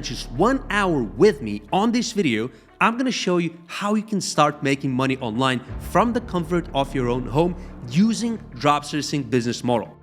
Just 1 hour with me on this video, I'm gonna show you how you can start making money online from the comfort of your own home using dropservicing business model.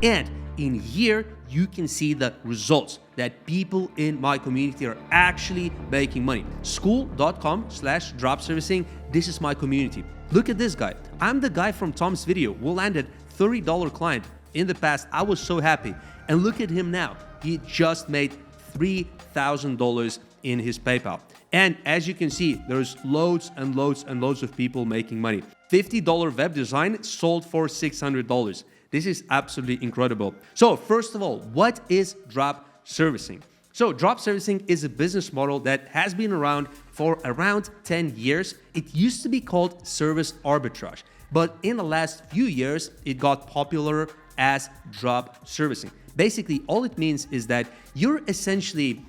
And in here, you can see the results that people in my community are actually making money. School.com/dropservicing, this is my community. Look at this guy. I'm the guy from Tom's video who landed $30 client. In the past, I was so happy. And look at him now. He just made $3,000 in his PayPal. And as you can see, there's loads and loads and loads of people making money. $50 web design sold for $600. This is absolutely incredible. So first of all, what is drop servicing? So drop servicing is a business model that has been around for around 10 years. It used to be called service arbitrage, but in the last few years, it got popular as drop servicing. Basically, all it means is that you're essentially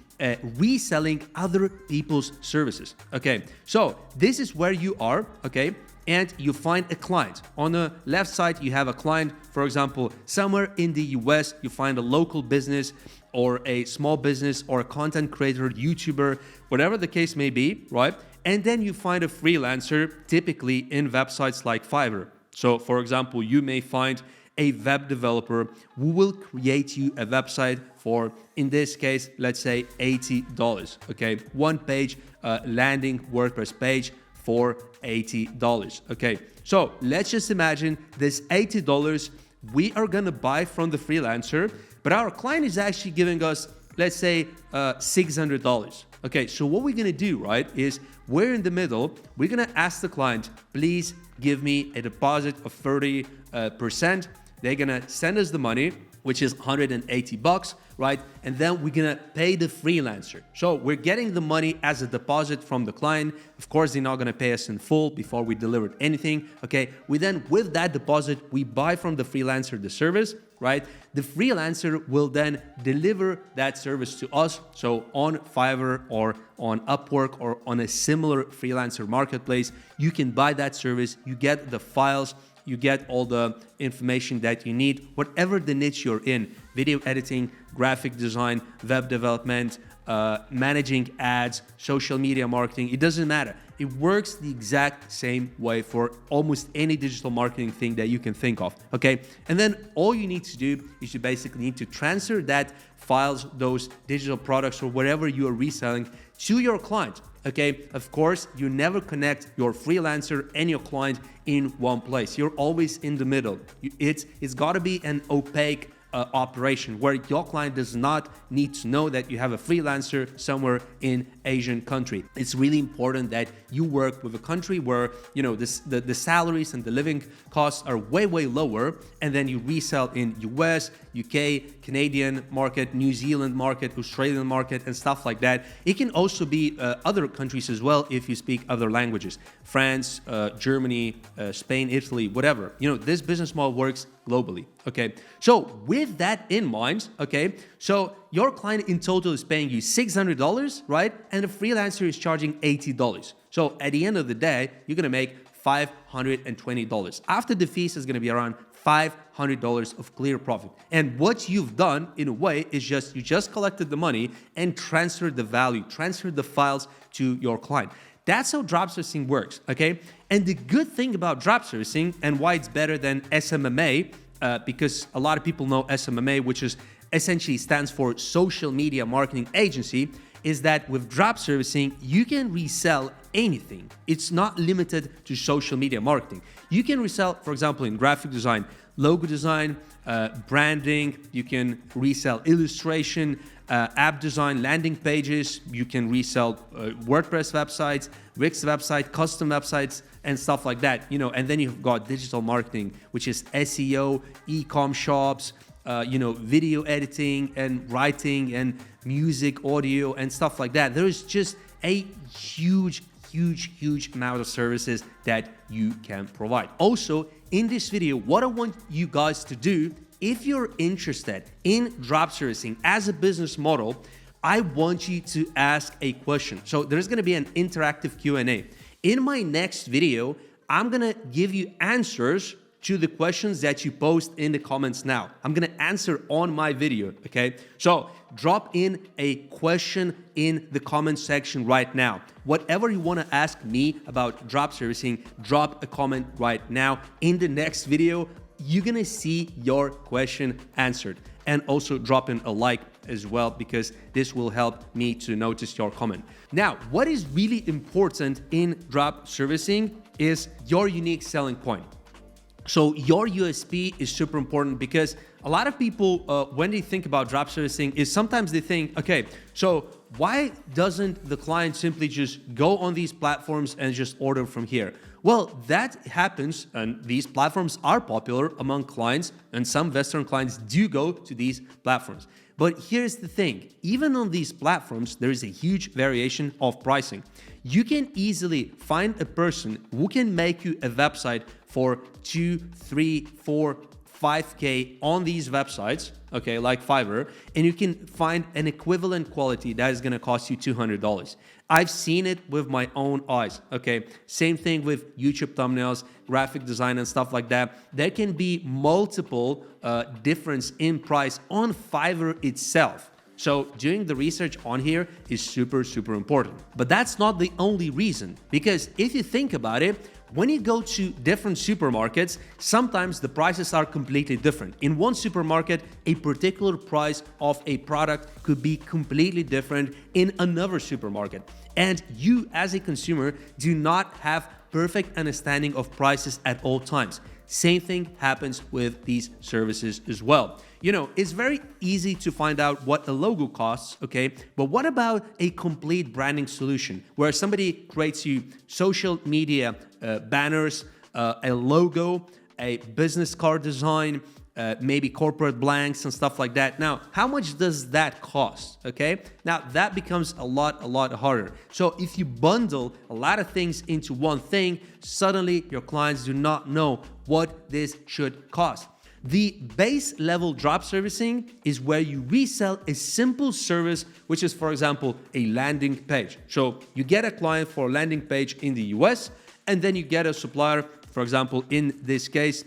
reselling other people's services. Okay, so this is where you are, okay, and you find a client. On the left side, you have a client, for example, somewhere in the US, you find a local business or a small business or a content creator, YouTuber, whatever the case may be, right? And then you find a freelancer, typically in websites like Fiverr. So for example, you may find a web developer who will create you a website for, in this case, let's say $80, okay? One page landing WordPress page for $80, okay? So let's just imagine this $80 we are gonna buy from the freelancer, but our client is actually giving us, let's say, $600. Okay, so what we're gonna do, right, is we're in the middle. We're gonna ask the client, please give me a deposit of 30%. They're gonna send us the money, which is $180, right? And then we're gonna pay the freelancer. So we're getting the money as a deposit from the client. Of course, they're not gonna pay us in full before we delivered anything, okay? We then, with that deposit, we buy from the freelancer the service, right? The freelancer will then deliver that service to us. So on Fiverr or on Upwork or on a similar freelancer marketplace, you can buy that service, you get the files, you get all the information that you need, whatever the niche you're in, video editing, graphic design, web development, managing ads, social media marketing, it doesn't matter. It works the exact same way for almost any digital marketing thing that you can think of, okay? And then all you need to do is you basically need to transfer that files, those digital products or whatever you are reselling to your client. Okay, of course, you never connect your freelancer and your client in one place. You're always in the middle. It's got to be an opaque operation where your client does not need to know that you have a freelancer somewhere in Asian country. It's really important that you work with a country where, you know, the salaries and the living costs are way lower, and then you resell in US, UK, Canadian market, New Zealand market, Australian market, and stuff like that. It can also be other countries as well if you speak other languages. France, Germany, Spain, Italy, whatever. You know, this business model works globally, okay? So with that in mind, okay, so your client in total is paying you $600, right? And the freelancer is charging $80. So at the end of the day, you're gonna make $520. After the fees is gonna be around $500 of clear profit. And what you've done in a way is you just collected the money and transferred the value, transferred the files to your client. That's how drop servicing works, okay? And the good thing about drop servicing and why it's better than SMMA, because a lot of people know SMMA, which is essentially stands for Social Media Marketing Agency, is that with drop servicing, you can resell anything. It's not limited to social media marketing. You can resell, for example, in graphic design, logo design, branding, you can resell illustration, app design, landing pages, you can resell WordPress websites, Wix website, custom websites, and stuff like that, you know. And then you've got digital marketing, which is SEO, e-com shops, you know, video editing and writing and music, audio, and stuff like that. There is just a huge amount of services that you can provide. Also, in this video, what I want you guys to do, if you're interested in drop servicing as a business model, I want you to ask a question. So there's gonna be an interactive Q&A. In my next video, I'm gonna give you answers to the questions that you post in the comments now. I'm gonna answer on my video, okay? So drop in a question in the comment section right now. Whatever you wanna ask me about drop servicing, drop a comment right now. In the next video, you're gonna see your question answered. And also drop in a like as well, because this will help me to notice your comment. Now, what is really important in drop servicing is your unique selling point. So your USP is super important, because a lot of people, when they think about drop servicing, is sometimes they think, okay, so why doesn't the client simply just go on these platforms and just order from here? Well, that happens, and these platforms are popular among clients, and some Western clients do go to these platforms. But here's the thing, even on these platforms, there is a huge variation of pricing. You can easily find a person who can make you a website for 2, 3, 4, 5K on these websites, okay, like Fiverr, and you can find an equivalent quality that is gonna cost you $200. I've seen it with my own eyes, okay? Same thing with YouTube thumbnails, graphic design and stuff like that. There can be multiple difference in price on Fiverr itself. So doing the research on here is super, super important. But that's not the only reason, because if you think about it, when you go to different supermarkets, sometimes the prices are completely different. In one supermarket, a particular price of a product could be completely different in another supermarket. And you as a consumer do not have perfect understanding of prices at all times. Same thing happens with these services as well. You know, it's very easy to find out what a logo costs, okay? But what about a complete branding solution where somebody creates you social media banners, a logo, a business card design, maybe corporate blanks and stuff like that. Now, how much does that cost, okay? Now, that becomes a lot harder. So if you bundle a lot of things into one thing, suddenly your clients do not know what this should cost. The base level drop servicing is where you resell a simple service, which is, for example, a landing page. So you get a client for a landing page in the US, and then you get a supplier, for example, in this case,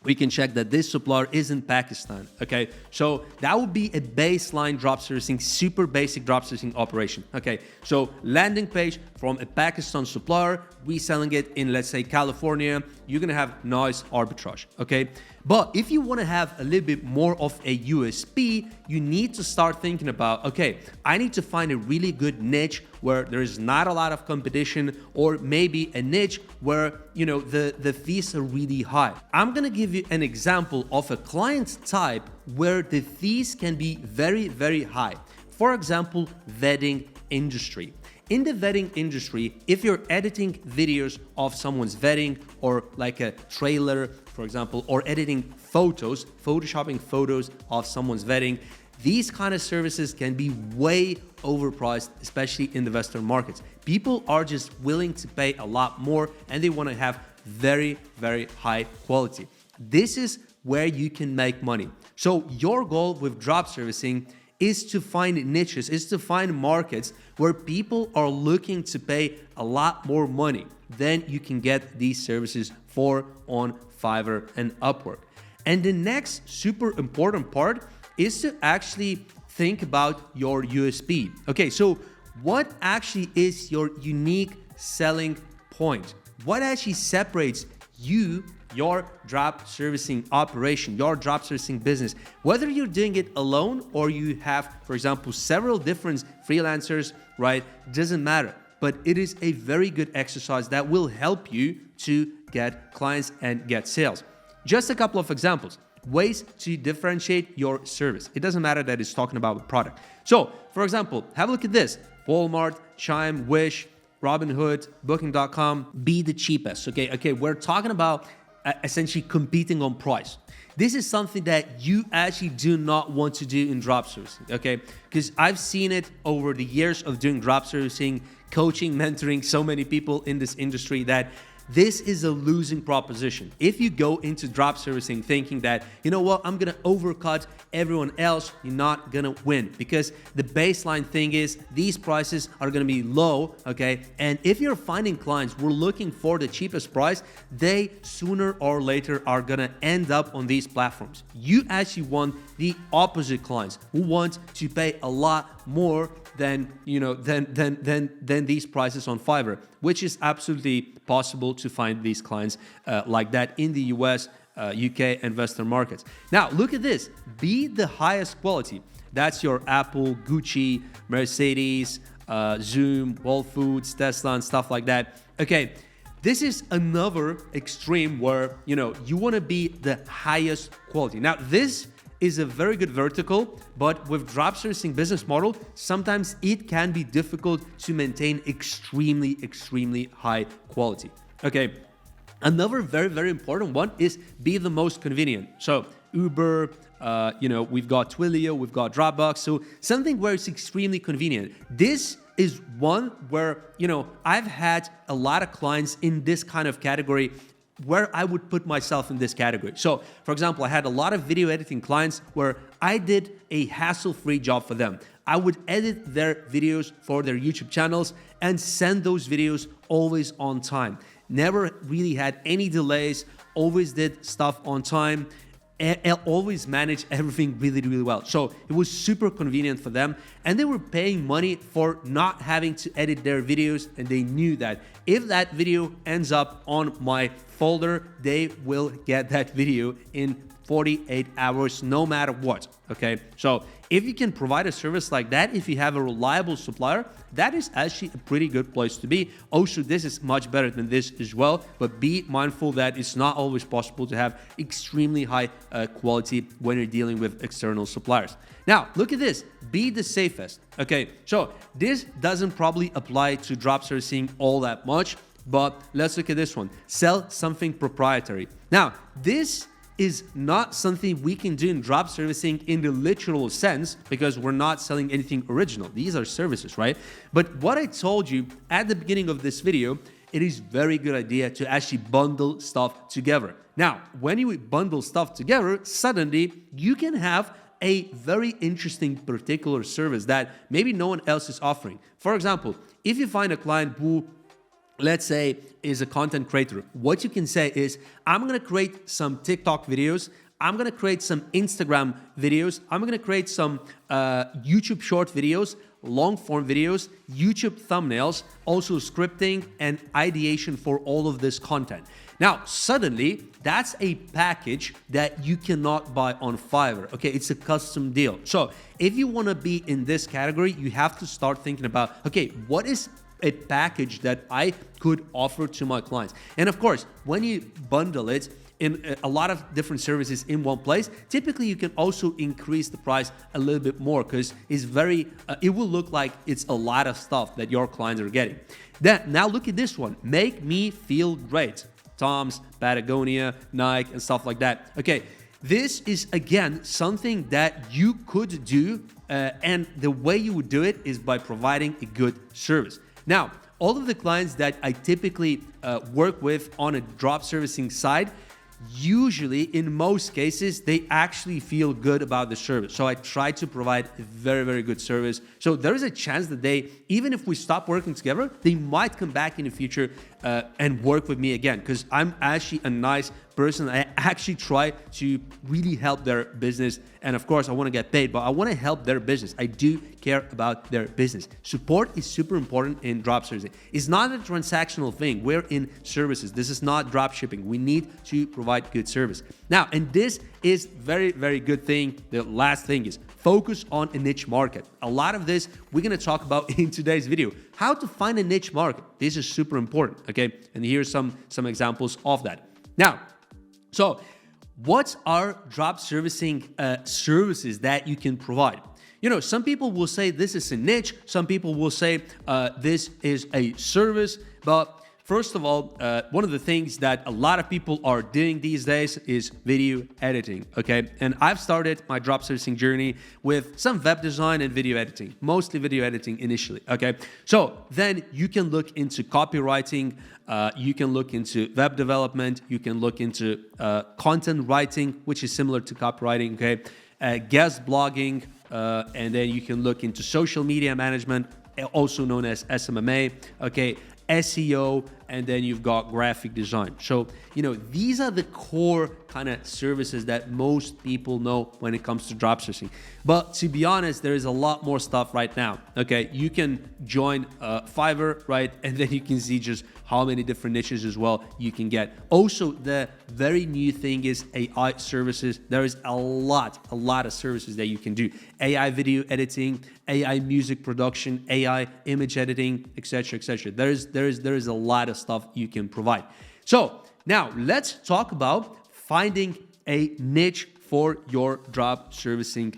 we can check that this supplier is in Pakistan, okay? So that would be a baseline drop servicing, super basic drop servicing operation, okay? So landing page from a Pakistan supplier, reselling it in, let's say, California, you're gonna have nice arbitrage, okay? But if you wanna have a little bit more of a USP, you need to start thinking about, okay, I need to find a really good niche where there's not a lot of competition, or maybe a niche where, you know, the fees are really high. I'm gonna give you an example of a client type where the fees can be very, very high. For example, wedding industry. In the wedding industry, if you're editing videos of someone's wedding, or like a trailer, for example, or editing photos, photoshopping photos of someone's wedding, these kind of services can be way overpriced, especially in the Western markets. People are just willing to pay a lot more, and they want to have very, very high quality. This is where you can make money. So your goal with drop servicing is to find niches, is to find markets where people are looking to pay a lot more money. Then you can get these services for on Fiverr and Upwork. And the next super important part is to actually think about your USP. Okay, so what actually is your unique selling point? What actually separates you, your drop servicing operation, your drop servicing business? Whether you're doing it alone or you have, for example, several different freelancers, right? Doesn't matter. But it is a very good exercise that will help you to get clients and get sales. Just a couple of examples. Ways to differentiate your service. It doesn't matter that it's talking about a product. So, for example, have a look at this. Walmart, Chime, Wish, Robinhood, Booking.com, be the cheapest. Okay, we're talking about essentially competing on price. This is something that you actually do not want to do in drop servicing, okay? Because I've seen it over the years of doing drop servicing, coaching, mentoring so many people in this industry, that This is a losing proposition. If you go into drop servicing thinking that, you know what, I'm gonna overcut everyone else, you're not gonna win, because the baseline thing is these prices are gonna be low, okay? And if you're finding clients who are looking for the cheapest price, they sooner or later are gonna end up on these platforms. You actually want the opposite clients who want to pay a lot more than these prices on Fiverr, which is absolutely possible to find these clients like that in the US, UK, and Western markets. Now, look at this. Be the highest quality. That's your Apple, Gucci, Mercedes, Zoom, Whole Foods, Tesla, and stuff like that. Okay, this is another extreme where, you want to be the highest quality. Now, this is a very good vertical, but with drop servicing business model, sometimes it can be difficult to maintain extremely high quality. Okay, another very important one is be the most convenient. So Uber, we've got Twilio, we've got Dropbox, so something where it's extremely convenient. This is one where, I've had a lot of clients in this kind of category where I would put myself in this category. So, for example, I had a lot of video editing clients where I did a hassle-free job for them. I would edit their videos for their YouTube channels and send those videos always on time. Never really had any delays, always did stuff on time, and always managed everything really well. So it was super convenient for them, and they were paying money for not having to edit their videos, and they knew that if that video ends up on my folder, they will get that video in 48 hours no matter what. Okay, so if you can provide a service like that, if you have a reliable supplier, that is actually a pretty good place to be. Also, this is much better than this as well, but be mindful that it's not always possible to have extremely high quality when you're dealing with external suppliers. Now, look at this, be the safest. Okay, so this doesn't probably apply to drop servicing all that much, but let's look at this one. Sell something proprietary. Now, this is not something we can do in drop servicing in the literal sense, because we're not selling anything original. These are services, right? But what I told you at the beginning of this video, it is very good idea to actually bundle stuff together. Now, when you bundle stuff together, suddenly you can have a very interesting particular service that maybe no one else is offering. For example, if you find a client who, let's say, is a content creator, what you can say is, I'm gonna create some TikTok videos, I'm gonna create some Instagram videos, I'm gonna create some YouTube short videos, long form videos, YouTube thumbnails, also scripting and ideation for all of this content. Now, suddenly, that's a package that you cannot buy on Fiverr, okay? It's a custom deal. So if you wanna be in this category, you have to start thinking about, okay, what is a package that I could offer to my clients? And of course, when you bundle it in a lot of different services in one place, typically you can also increase the price a little bit more, because it's it will look like it's a lot of stuff that your clients are getting. Now look at this one, make me feel great. Tom's, Patagonia, Nike, and stuff like that. Okay, this is again something that you could do, and the way you would do it is by providing a good service. Now, all of the clients that I typically work with on a drop servicing side, usually in most cases, they actually feel good about the service. So I try to provide a very good service. So there is a chance that they, even if we stop working together, they might come back in the future and work with me again, because I'm actually a nice person. I actually try to really help their business. And of course, I want to get paid, but I want to help their business. I do care about their business. Support is super important in drop servicing. It's not a transactional thing. We're in services. This is not drop shipping. We need to provide good service. Now, and this is very good thing. The last thing is focus on a niche market. A lot of this we're going to talk about in today's video. How to find a niche market. This is super important, okay? And here's some examples of that. Now, so what are drop servicing services that you can provide? You know, some people will say this is a niche. Some people will say this is a service. But First of all, one of the things that a lot of people are doing these days is video editing, okay? And I've started my drop servicing journey with some web design and video editing, mostly video editing initially, okay? So then you can look into copywriting, you can look into web development, you can look into content writing, which is similar to copywriting, okay? Guest blogging, and then you can look into social media management, also known as SMMA, okay? SEO, and then you've got graphic design. So, these are the core kind of services that most people know when it comes to dropshipping. But to be honest, there is a lot more stuff right now. Okay, you can join Fiverr, right? And then you can see just how many different niches as well you can get. Also, the very new thing is AI services. There is a lot of services that you can do. AI video editing, AI music production, AI image editing, etc., etc. There is a lot of stuff you can provide. So now let's talk about finding a niche for your drop servicing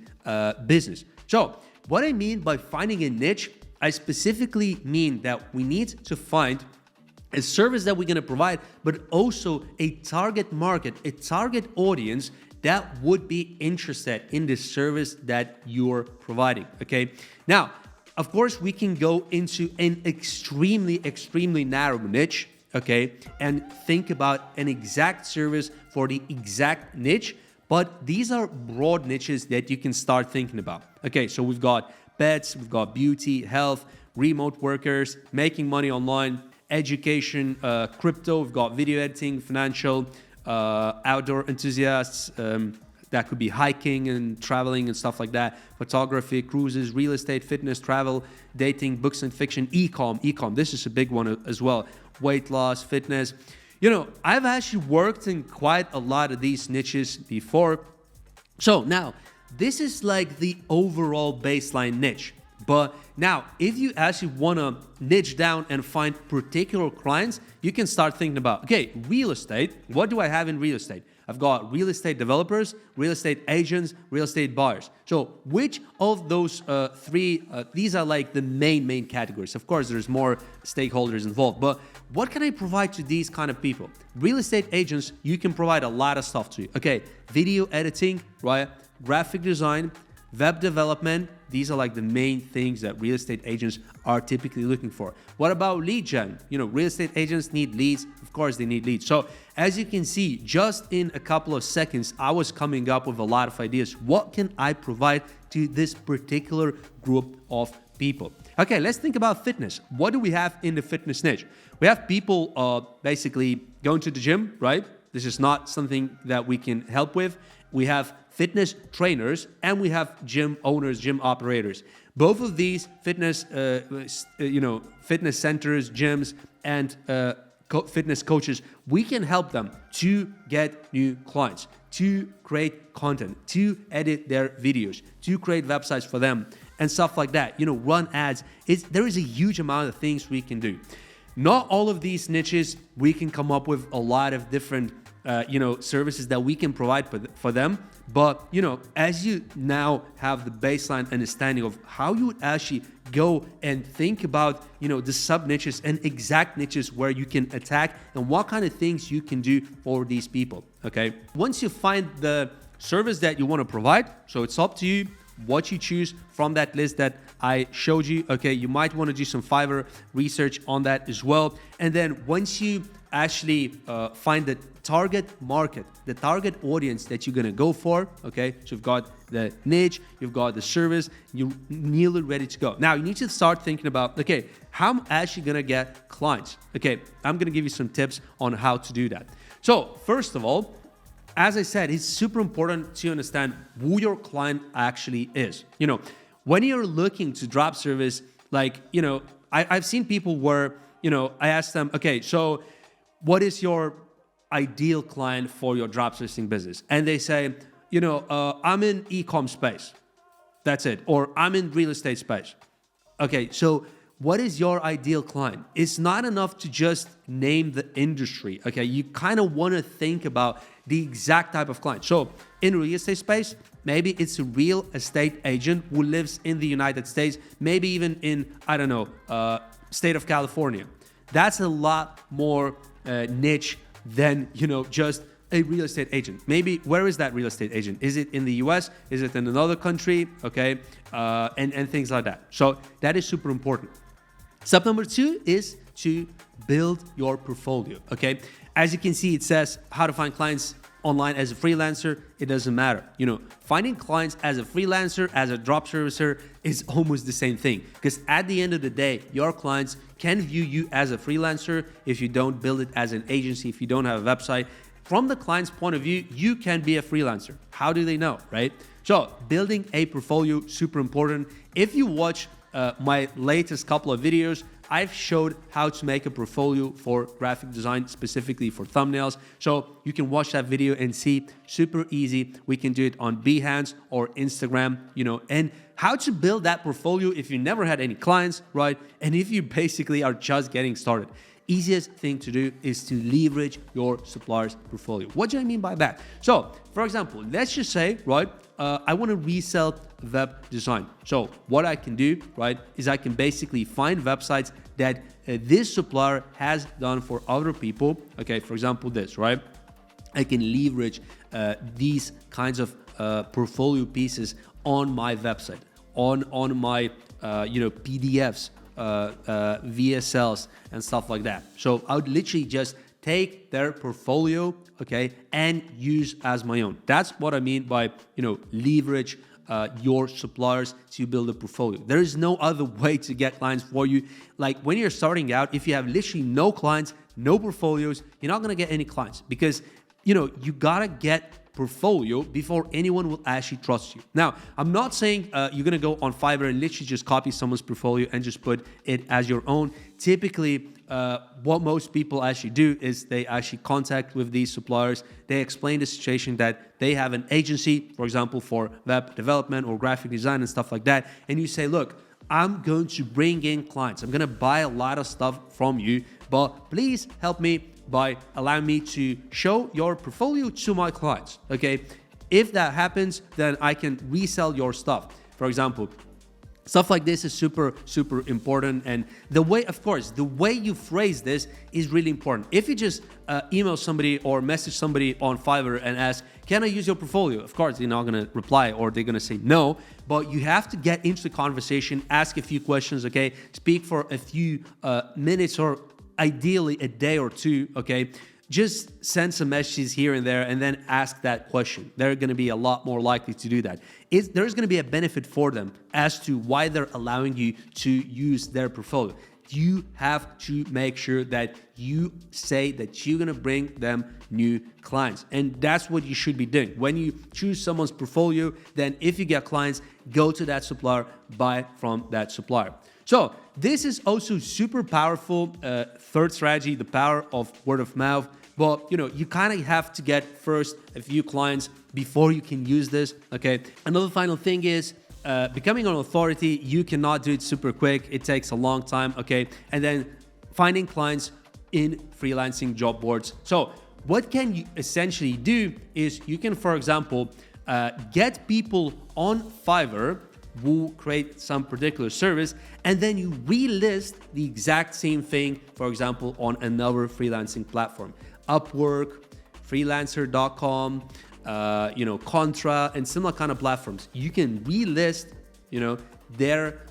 business. So what I mean by finding a niche, I specifically mean that we need to find a service that we're going to provide, but also a target market, a target audience that would be interested in the service that you're providing, okay? Now, of course, we can go into an extremely narrow niche, okay, and think about an exact service for the exact niche, but these are broad niches that you can start thinking about. Okay, so we've got pets, we've got beauty, health, remote workers, making money online, education, crypto, we've got video editing, financial, outdoor enthusiasts, that could be hiking and traveling and stuff like that, photography, cruises, real estate, fitness, travel, dating, books and fiction, e-com, this is a big one as well, weight loss, fitness. I've actually worked in quite a lot of these niches before. So now, this is like the overall baseline niche. But now, if you actually want to niche down and find particular clients, you can start thinking about, okay, real estate. What do I have in real estate? I've got real estate developers, real estate agents, real estate buyers. So which of those three, these are like the main categories. Of course, there's more stakeholders involved, but what can I provide to these kind of people? Real estate agents, you can provide a lot of stuff to you. Okay, video editing, right? Graphic design, web development. These are like the main things that real estate agents are typically looking for. What about lead gen? Real estate agents need leads. Of course, they need leads. So as you can see, just in a couple of seconds, I was coming up with a lot of ideas. What can I provide to this particular group of people? Okay, let's think about fitness. What do we have in the fitness niche? We have people basically going to the gym, right? This is not something that we can help with. We have fitness trainers and we have gym owners, gym operators. Both of these fitness, fitness centers, gyms, and fitness coaches, we can help them to get new clients, to create content, to edit their videos, to create websites for them, and stuff like that. Run ads. There is a huge amount of things we can do. Not all of these niches, we can come up with a lot of different services that we can provide for them. But, as you now have the baseline understanding of how you would actually go and think about, the sub niches and exact niches where you can attack and what kind of things you can do for these people. Okay. Once you find the service that you want to provide, so it's up to you what you choose from that list that I showed you. Okay. You might want to do some Fiverr research on that as well. And then once you actually find the target market, the target audience that you're going to go for, okay? So you've got the niche, you've got the service, you're nearly ready to go. Now you need to start thinking about, okay, how am I actually going to get clients? Okay, I'm going to give you some tips on how to do that. So first of all, as I said, it's super important to understand who your client actually is. When you're looking to drop service, I've seen people where, I ask them, okay, so what is your ideal client for your drop servicing business? And they say, I'm in e-com space. That's it. Or I'm in real estate space. Okay, so what is your ideal client? It's not enough to just name the industry. Okay, you kind of want to think about the exact type of client. So in real estate space, maybe it's a real estate agent who lives in the United States, maybe even in, state of California. That's a lot more niche than, just a real estate agent. Maybe where is that real estate agent? Is it in the US? Is it in another country? Okay, and things like that. So that is super important. Step number 2 is to build your portfolio. Okay, as you can see, it says how to find clients online as a freelancer. It doesn't matter. Finding clients as a freelancer, as a drop servicer is almost the same thing, because at the end of the day, your clients can view you as a freelancer if you don't build it as an agency, if you don't have a website. From the client's point of view, you can be a freelancer. How do they know, right? So building a portfolio, super important. If you watch my latest couple of videos, I've showed how to make a portfolio for graphic design, specifically for thumbnails. So you can watch that video and see, super easy. We can do it on Behance or Instagram, and how to build that portfolio if you never had any clients, right? And if you basically are just getting started. Easiest thing to do is to leverage your supplier's portfolio. What do I mean by that? So, for example, let's just say, right, I want to resell web design. So what I can do, right, is I can basically find websites that this supplier has done for other people. Okay, for example, this, right? I can leverage these kinds of portfolio pieces on my website, on my PDFs, VSLs and stuff like that. So I would literally just take their portfolio, okay, and use as my own. That's what I mean by, leverage your suppliers to build a portfolio. There is no other way to get clients for you. Like when you're starting out, if you have literally no clients, no portfolios, you're not gonna get any clients, because you gotta get portfolio before anyone will actually trust you. Now, I'm not saying you're gonna go on Fiverr and literally just copy someone's portfolio and just put it as your own. Typically, what most people actually do is they actually contact with these suppliers. They explain the situation that they have an agency, for example, for web development or graphic design and stuff like that. And you say, look, I'm going to bring in clients. I'm gonna buy a lot of stuff from you, but please help me by allowing me to show your portfolio to my clients, okay? If that happens, then I can resell your stuff. For example, stuff like this is super, super important. And the way you phrase this is really important. If you just email somebody or message somebody on Fiverr and ask, can I use your portfolio? Of course, they're not gonna reply, or they're gonna say no, but you have to get into the conversation, ask a few questions, okay? Speak for a few minutes, or ideally a day or two, okay? Just send some messages here and there and then ask that question. They're gonna be a lot more likely to do that. There's gonna be a benefit for them as to why they're allowing you to use their portfolio. You have to make sure that you say that you're gonna bring them new clients. And that's what you should be doing. When you choose someone's portfolio, then if you get clients, go to that supplier, buy from that supplier. So this is also super powerful. Third strategy, the power of word of mouth. But you kind of have to get first a few clients before you can use this, okay? Another final thing is becoming an authority. You cannot do it super quick. It takes a long time, okay? And then finding clients in freelancing job boards. So what can you essentially do is you can, for example, get people on Fiverr who create some particular service, and then you relist the exact same thing, for example, on another freelancing platform. Upwork, freelancer.com, Contra, and similar kind of platforms. You can relist, their,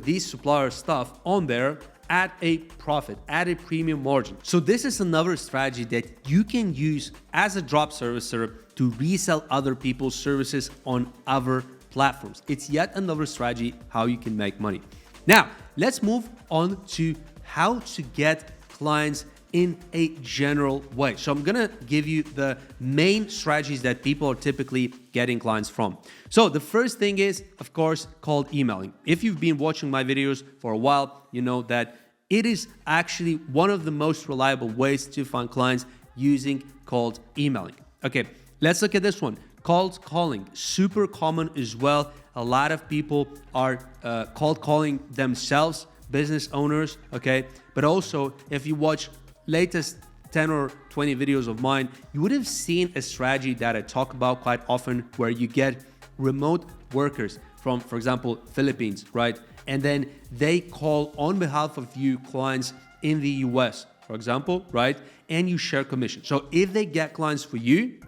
these supplier stuff on there at a profit, at a premium margin. So this is another strategy that you can use as a drop servicer to resell other people's services on other platforms. It's yet another strategy how you can make money. Now, let's move on to how to get clients in a general way. So I'm gonna give you the main strategies that people are typically getting clients from. So the first thing is, of course, cold emailing. If you've been watching my videos for a while, you know that it is actually one of the most reliable ways to find clients using cold emailing. Okay, let's look at this one. Cold calling, super common as well. A lot of people are cold calling themselves, business owners, okay? But also, if you watch latest 10 or 20 videos of mine, you would have seen a strategy that I talk about quite often, where you get remote workers from, for example, Philippines, right? And then they call on behalf of you clients in the US, for example, right? And you share commission. So if they get clients for you,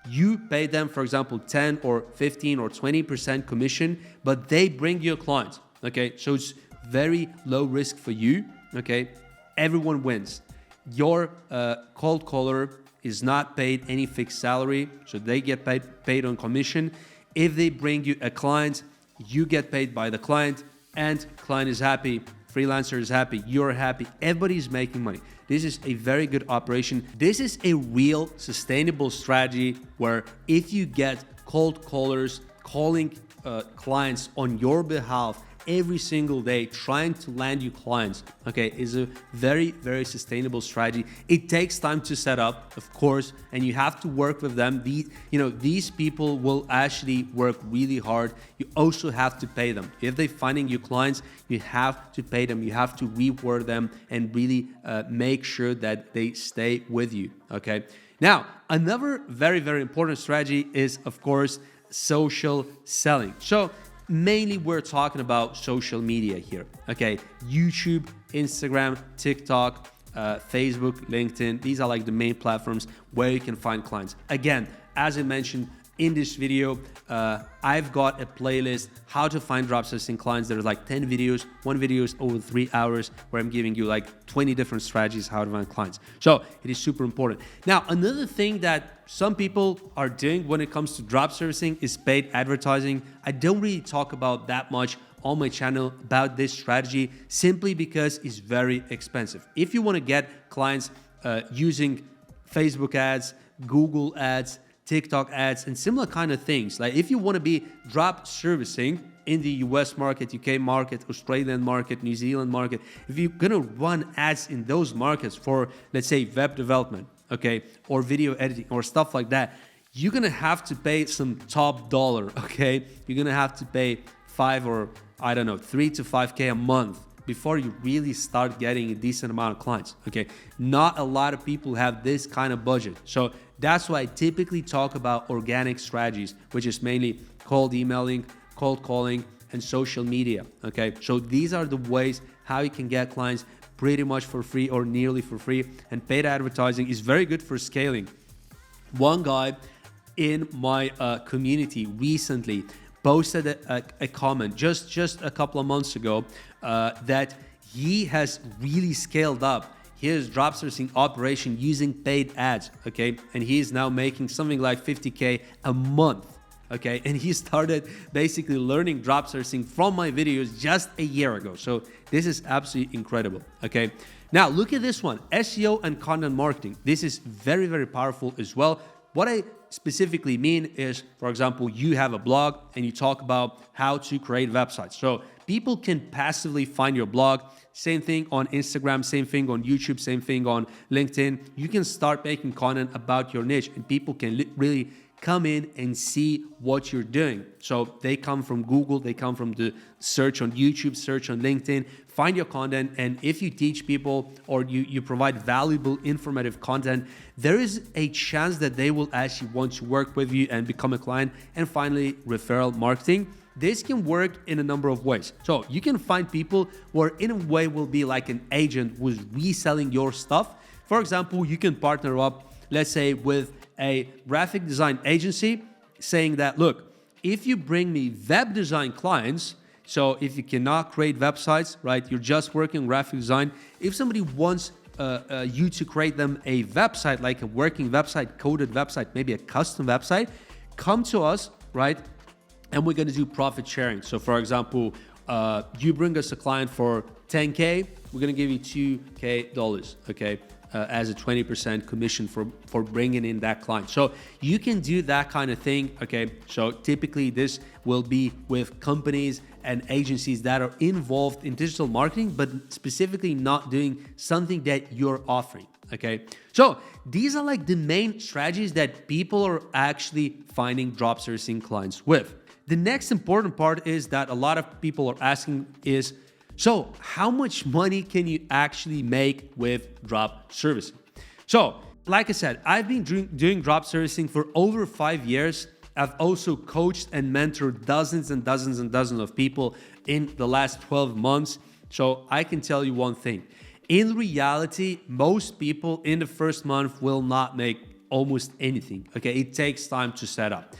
you pay them, for example, 10 or 15 or 20% commission, but they bring you a client, okay? So it's very low risk for you, okay? Everyone wins. Your cold caller is not paid any fixed salary, so they get paid on commission. If they bring you a client, you get paid by the client, and client is happy, freelancer is happy, you're happy, everybody's making money. This is a very good operation. This is a real sustainable strategy where if you get cold callers calling clients on your behalf every single day, trying to land you clients, okay, is a very, very sustainable strategy. It takes time to set up, of course, and you have to work with them. These people will actually work really hard. You also have to pay them. If they're finding you clients, you have to pay them. You have to reward them and really make sure that they stay with you, okay? Now, another very, very important strategy is, of course, social selling. So mainly we're talking about social media here, okay? YouTube, Instagram, TikTok, Facebook, LinkedIn. These are like the main platforms where you can find clients. Again, as I mentioned in this video, I've got a playlist, how to find dropservicing clients. There's like 10 videos. One video is over 3 hours where I'm giving you like 20 different strategies how to find clients. So it is super important. Now, another thing that some people are doing when it comes to dropservicing is paid advertising. I don't really talk about that much on my channel about this strategy simply because it's very expensive. If you want to get clients using Facebook ads, Google ads, TikTok ads, and similar kind of things, like if you want to be drop servicing in the US market, UK market, Australian market, New Zealand market, if you're gonna run ads in those markets for, let's say, web development, okay, or video editing or stuff like that, you're gonna have to pay some top dollar, okay? You're gonna have to pay 5 or I don't know, 3 to 5K a month before you really start getting a decent amount of clients, okay? Not a lot of people have this kind of budget. So that's why I typically talk about organic strategies, which is mainly cold emailing, cold calling, and social media, okay? So these are the ways how you can get clients pretty much for free or nearly for free. And paid advertising is very good for scaling. One guy in my community recently posted a comment just a couple of months ago that he has really scaled up his dropservicing operation using paid ads, okay? And he is now making something like 50K a month, okay? And he started basically learning dropservicing from my videos just a year ago. So this is absolutely incredible, okay? Now look at this one, SEO and content marketing. This is very, very powerful as well. What I specifically mean is, for example, you have a blog and you talk about how to create websites. So people can passively find your blog. Same thing on Instagram, same thing on YouTube, same thing on LinkedIn. You can start making content about your niche and people can really come in and see what you're doing. So they come from Google, they come from the search on YouTube, search on LinkedIn, find your content. And if you teach people or you provide valuable, informative content, there is a chance that they will actually want to work with you and become a client. And finally, referral marketing. This can work in a number of ways. So you can find people who are in a way will be like an agent who's reselling your stuff. For example, you can partner up, let's say, with a graphic design agency saying that, look, if you bring me web design clients, so if you cannot create websites, right, you're just working on graphic design. If somebody wants you to create them a website, like a working website, coded website, maybe a custom website, come to us, right? And we're going to do profit sharing. So for example, you bring us a client for 10K, we're going to give you $2K, okay? As a 20% commission for bringing in that client. So you can do that kind of thing, okay? So typically this will be with companies and agencies that are involved in digital marketing, but specifically not doing something that you're offering, okay? So these are like the main strategies that people are actually finding dropservicing clients with. The next important part is that a lot of people are asking is, so how much money can you actually make with drop servicing? So like I said, I've been doing drop servicing for over 5 years. I've also coached and mentored dozens and dozens and dozens of people in the last 12 months. So I can tell you one thing. in reality, most people in the first month will not make almost anything. Okay, it takes time to set up.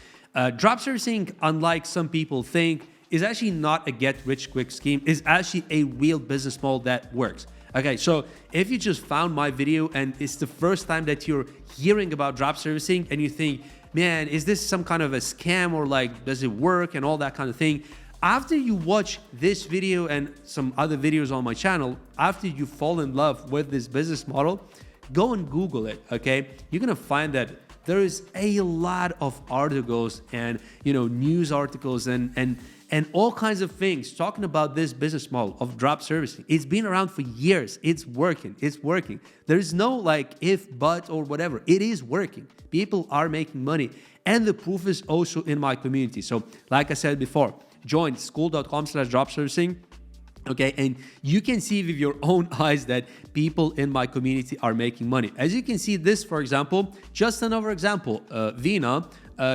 Drop servicing, unlike some people think, is actually not a get-rich-quick scheme. It's actually a real business model that works. Okay, so if you just found my video and it's the first time that you're hearing about drop servicing and you think, man, is this some kind of a scam, or like, does it work and all that kind of thing? After you watch this video and some other videos on my channel, after you fall in love with this business model, go and Google it, okay? You're gonna find that there is a lot of articles and, you know, news articles and all kinds of things talking about this business model of drop servicing. It's been around for years. It's working. It's working. There's no like if, but, or whatever. It is working. People are making money. And the proof is also in my community. So like I said before, join school.com/dropservicing. Okay, and you can see with your own eyes that people in my community are making money. As you can see this, for example, just another example, Vina,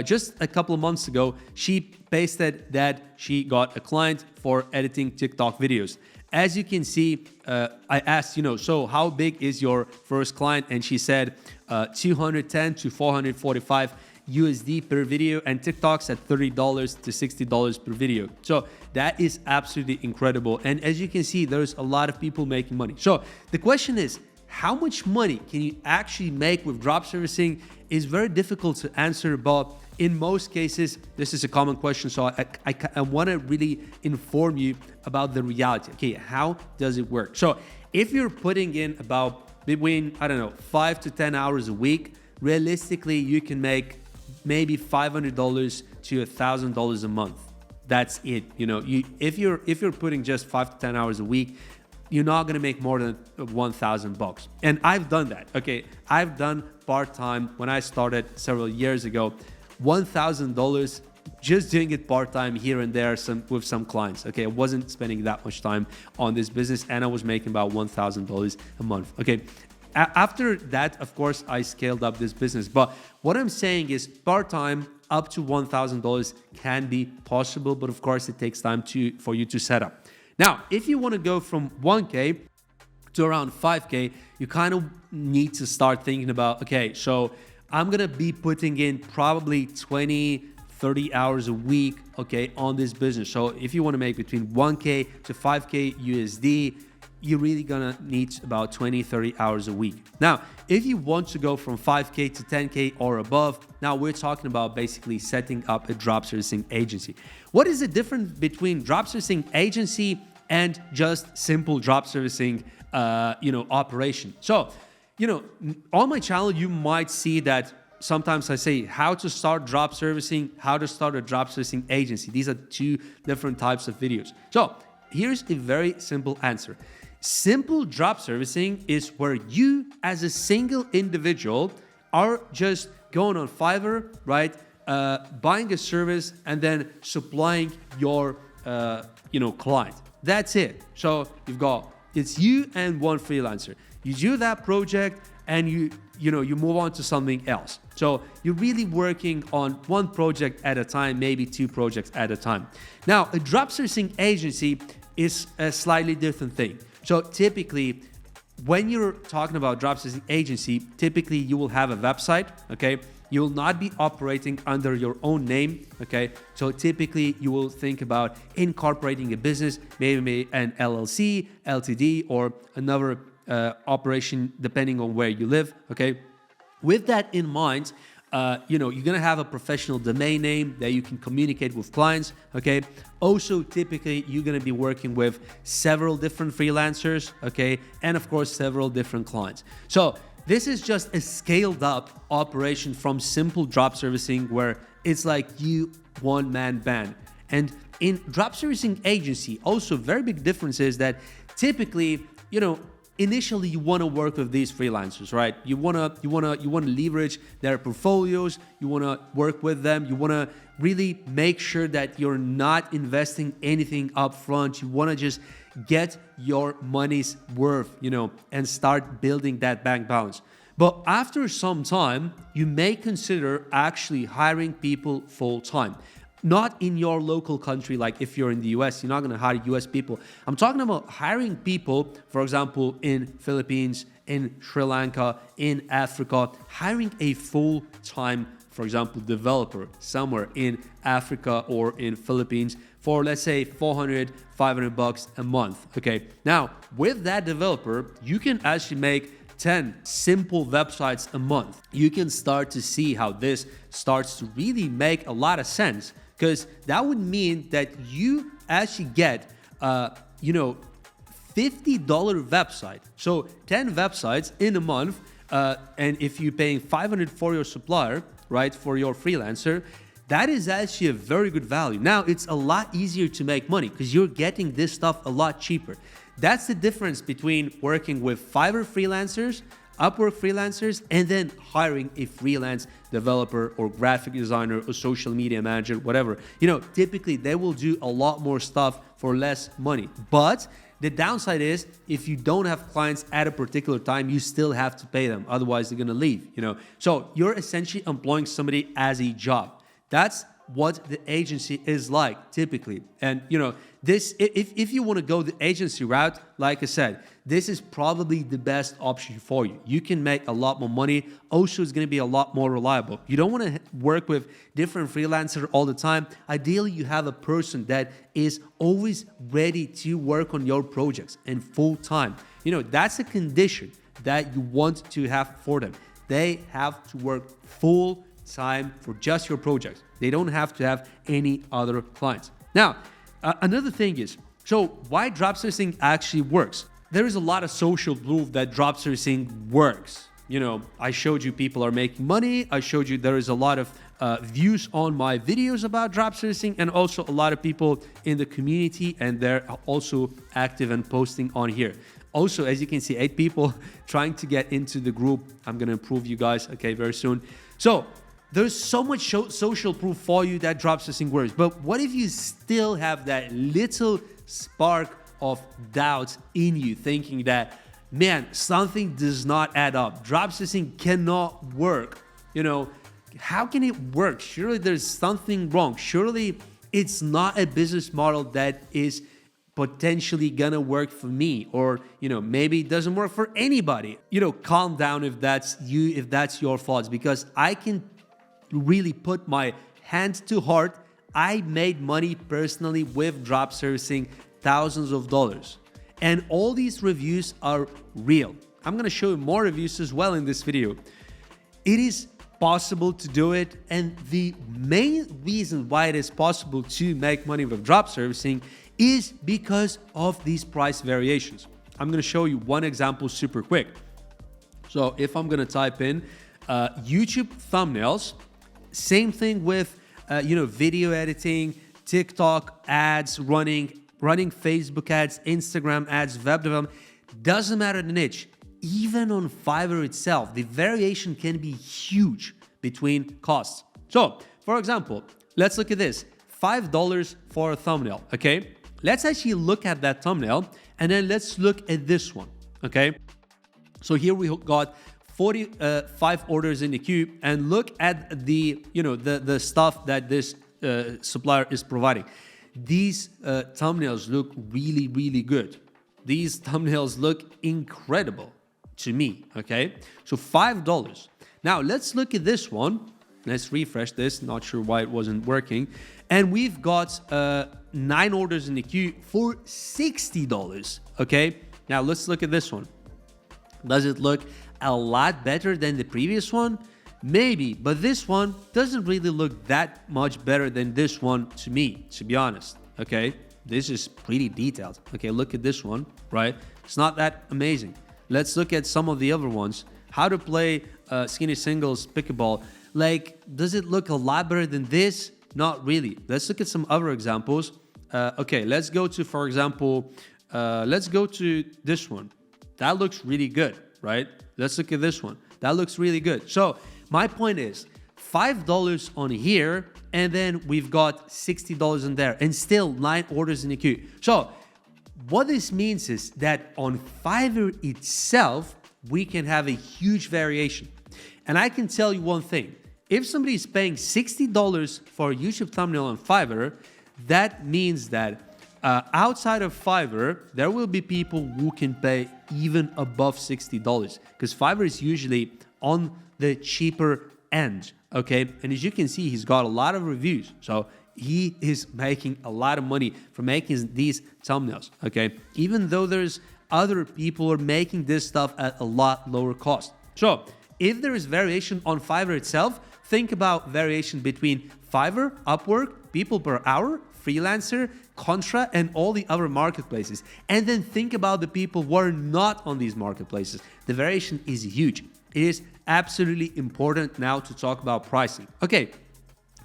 just a couple of months ago, she pasted that she got a client for editing TikTok videos. As you can see, I asked, you know, so how big is your first client? And she said 210 to 445 USD per video, and TikTok's at $30 to $60 per video. So that is absolutely incredible. And as you can see, there's a lot of people making money. So the question is, how much money can you actually make with drop servicing? Is very difficult to answer, but in most cases, this is a common question. So I want to really inform you about the reality. Okay, how does it work? So if you're putting in about between, I don't know, 5 to 10 hours a week, realistically, you can make maybe $500 to $1,000 a month. That's it. You know, if you're putting just 5 to 10 hours a week, you're not gonna make more than $1,000. And I've done that. Okay, I've done part-time when I started several years ago, $1,000 just doing it part-time here and there with some clients. Okay, I wasn't spending that much time on this business, and I was making about $1,000 a month. Okay. After that, of course, I scaled up this business. But what I'm saying is part-time up to $1,000 can be possible, but of course it takes time for you to set up. Now, if you want to go from 1K to around 5K, you kind of need to start thinking about, okay, so I'm going to be putting in probably 20, 30 hours a week, okay, on this business. So if you want to make between 1K to 5K USD, you're really gonna need about 20, 30 hours a week. Now, if you want to go from 5K to 10K or above, now we're talking about basically setting up a drop servicing agency. What is the difference between drop servicing agency and just simple drop servicing, operation? So, on my channel, you might see that sometimes I say how to start drop servicing, how to start a drop servicing agency. These are two different types of videos. So here's a very simple answer. Simple drop servicing is where you as a single individual are just going on Fiverr, right? Buying a service and then supplying your, client. That's it. So it's you and one freelancer. You do that project and you move on to something else. So you're really working on one project at a time, maybe two projects at a time. Now, a drop servicing agency is a slightly different thing. So typically, when you're talking about drop servicing agency, typically you will have a website, okay? You will not be operating under your own name, okay? So typically you will think about incorporating a business, maybe an LLC, LTD, or another operation depending on where you live, okay? With that in mind, you're gonna have a professional domain name that you can communicate with clients, okay? Also, typically, you're gonna be working with several different freelancers, okay? And of course, several different clients. So this is just a scaled up operation from simple drop servicing where it's like you one-man band. And in drop servicing agency, also very big difference is that typically, initially you want to work with these freelancers, right? You want to leverage their portfolios, you want to work with them, you want to really make sure that you're not investing anything up front. You want to just get your money's worth, and start building that bank balance. But after some time, you may consider actually hiring people full time. Not in your local country, like if you're in the US, you're not gonna hire US people. I'm talking about hiring people, for example, in Philippines, in Sri Lanka, in Africa, hiring a full-time, for example, developer somewhere in Africa or in Philippines for, let's say, 400, 500 bucks a month, okay? Now, with that developer, you can actually make 10 simple websites a month. You can start to see how this starts to really make a lot of sense, because that would mean that you actually get, $50 website. So 10 websites in a month, and if you're paying 500 for your supplier, right, for your freelancer, that is actually a very good value. Now, it's a lot easier to make money because you're getting this stuff a lot cheaper. That's the difference between working with Fiverr freelancers, Upwork freelancers, and then hiring a freelance developer or graphic designer or social media manager, whatever. Typically they will do a lot more stuff for less money. But the downside is if you don't have clients at a particular time, you still have to pay them. Otherwise, they're gonna leave, So you're essentially employing somebody as a job. That's what the agency is like typically. And this, if you want to go the agency route, like I said, this is probably the best option for you. You can make a lot more money. Also, it's going to be a lot more reliable. You don't want to work with different freelancers all the time. Ideally, you have a person that is always ready to work on your projects and full time. That's a condition that you want to have for them. They have to work full time for just your projects. They don't have to have any other clients. Now, another thing is, so why dropservicing actually works? There is a lot of social proof that dropservicing works. I showed you people are making money. I showed you there is a lot of views on my videos about dropservicing, and also a lot of people in the community, and they're also active and posting on here. Also, as you can see, 8 people trying to get into the group. I'm going to improve you guys, okay, very soon. So there's so much social proof for you that dropservicing works. But what if you still have that little spark of doubt in you, thinking that, man, something does not add up. Dropservicing cannot work. How can it work? Surely there's something wrong. Surely it's not a business model that is potentially gonna work for me, or maybe it doesn't work for anybody. Calm down if that's you, if that's your thoughts, because I can really put my hand to heart. I made money personally with dropservicing, thousands of dollars, and all these reviews are real. I'm gonna show you more reviews as well in this video. It is possible to do it, and the main reason why it is possible to make money with dropservicing is because of these price variations. I'm gonna show you one example super quick. So if I'm gonna type in YouTube thumbnails, same thing with video editing, TikTok ads, running Facebook ads, Instagram ads, web development, doesn't matter the niche. Even on Fiverr itself, the variation can be huge between costs. So, for example, let's look at this. $5 for a thumbnail, okay? Let's actually look at that thumbnail, and then let's look at this one, okay? So here we got 45 orders in the queue, and look at the the stuff that this supplier is providing. These thumbnails look really, really good. These thumbnails look incredible to me, okay? So $5. Now let's look at this one. Let's refresh this. Not sure why it wasn't working. And we've got 9 orders in the queue for $60, okay? Now let's look at this one. Does it look a lot better than the previous one? Maybe, but this one doesn't really look that much better than this one to me, to be honest, okay? This is pretty detailed. Okay, look at this one, right? It's not that amazing. Let's look at some of the other ones. How to play skinny singles pickleball. Like, does it look a lot better than this? Not really. Let's look at some other examples. Okay, let's go to, for example, let's go to this one. That looks really good, right? Let's look at this one. That looks really good. So my point is $5 on here, and then we've got $60 in there, and still 9 orders in the queue. So what this means is that on Fiverr itself, we can have a huge variation. And I can tell you one thing. if somebody is paying $60 for a YouTube thumbnail on Fiverr, that means that outside of Fiverr, there will be people who can pay even above $60 because Fiverr is usually on the cheaper end, okay? And as you can see, he's got a lot of reviews. So he is making a lot of money from making these thumbnails, okay? Even though there's other people who are making this stuff at a lot lower cost. So if there is variation on Fiverr itself, think about variation between Fiverr, Upwork, people per hour, freelancer, Contra, and all the other marketplaces. And then think about the people who are not on these marketplaces. The variation is huge. It is absolutely important now to talk about pricing. Okay,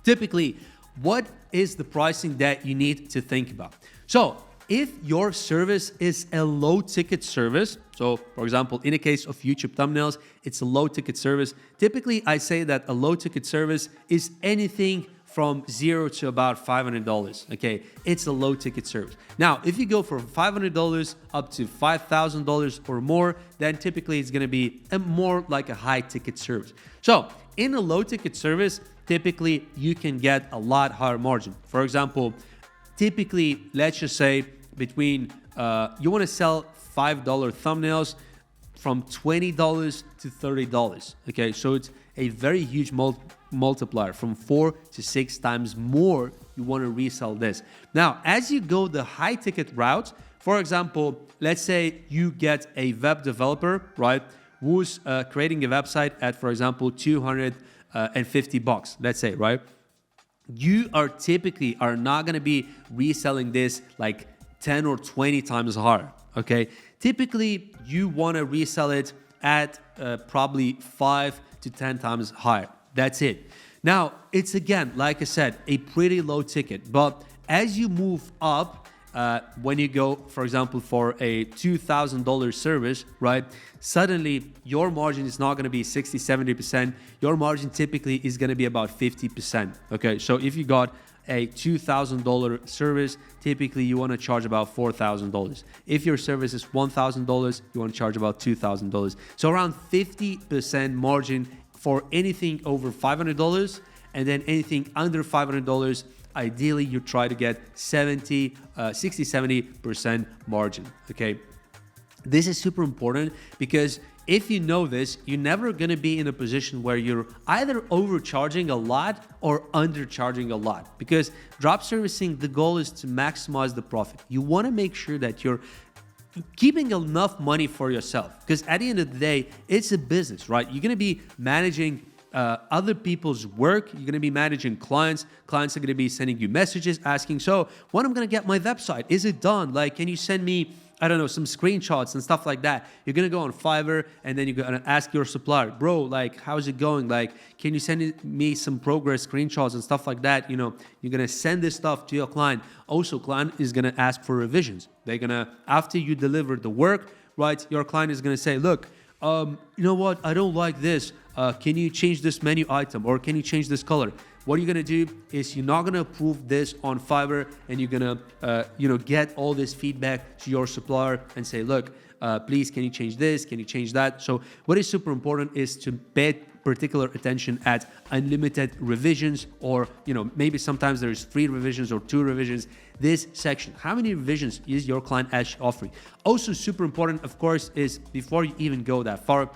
typically, what is the pricing that you need to think about? So if your service is a low ticket service, so for example, in the case of YouTube thumbnails, it's a low ticket service. Typically, I say that a low ticket service is anything from $0 to about $500, okay? It's a low ticket service. Now, if you go from $500 up to $5,000 or more, then typically it's gonna be more like a high ticket service. So in a low ticket service, typically you can get a lot higher margin. For example, typically, let's just say between, you wanna sell $5 thumbnails from $20 to $30, okay? So it's a very huge multiplier, from 4 to 6 times more you want to resell this. Now, as you go the high ticket route, for example, let's say you get a web developer, right, who's creating a website at, for example, $250, let's say, right? You are typically not going to be reselling this like 10 or 20 times higher, okay? Typically, you want to resell it at probably 5 to 10 times higher. That's it. Now, it's again, like I said, a pretty low ticket. But as you move up, when you go, for example, for a $2,000 service, right? Suddenly, your margin is not going to be 60, 70%. Your margin typically is going to be about 50%. Okay, so if you got a $2,000 service, typically you want to charge about $4,000. If your service is $1,000, you want to charge about $2,000. So around 50% margin for anything over $500, and then anything under $500, ideally you try to get 60-70% margin, okay? This is super important because if you know this, you're never going to be in a position where you're either overcharging a lot or undercharging a lot, because drop servicing, the goal is to maximize the profit. You want to make sure that you're keeping enough money for yourself, because at the end of the day, it's a business, right? You're going to be managing other people's work. You're going to be managing clients. Clients are going to be sending you messages asking, so when I'm going to get my website? Is it done? Like, can you send me, I don't know, some screenshots and stuff like that? You're going to go on Fiverr and then you're going to ask your supplier, bro, like, how's it going? Like, can you send me some progress screenshots and stuff like that? You know, you're going to send this stuff to your client. Also, client is going to ask for revisions. They're going to, after you deliver the work, right, your client is going to say, look, you know what? I don't like this. Can you change this menu item, or can you change this color? What you're gonna do is you're not gonna approve this on Fiverr, and you're gonna get all this feedback to your supplier and say, look, please, can you change this? Can you change that? So what is super important is to pay particular attention at unlimited revisions, or maybe sometimes there's 3 revisions or 2 revisions. This section, how many revisions is your client actually offering? Also super important, of course, is before you even go that far,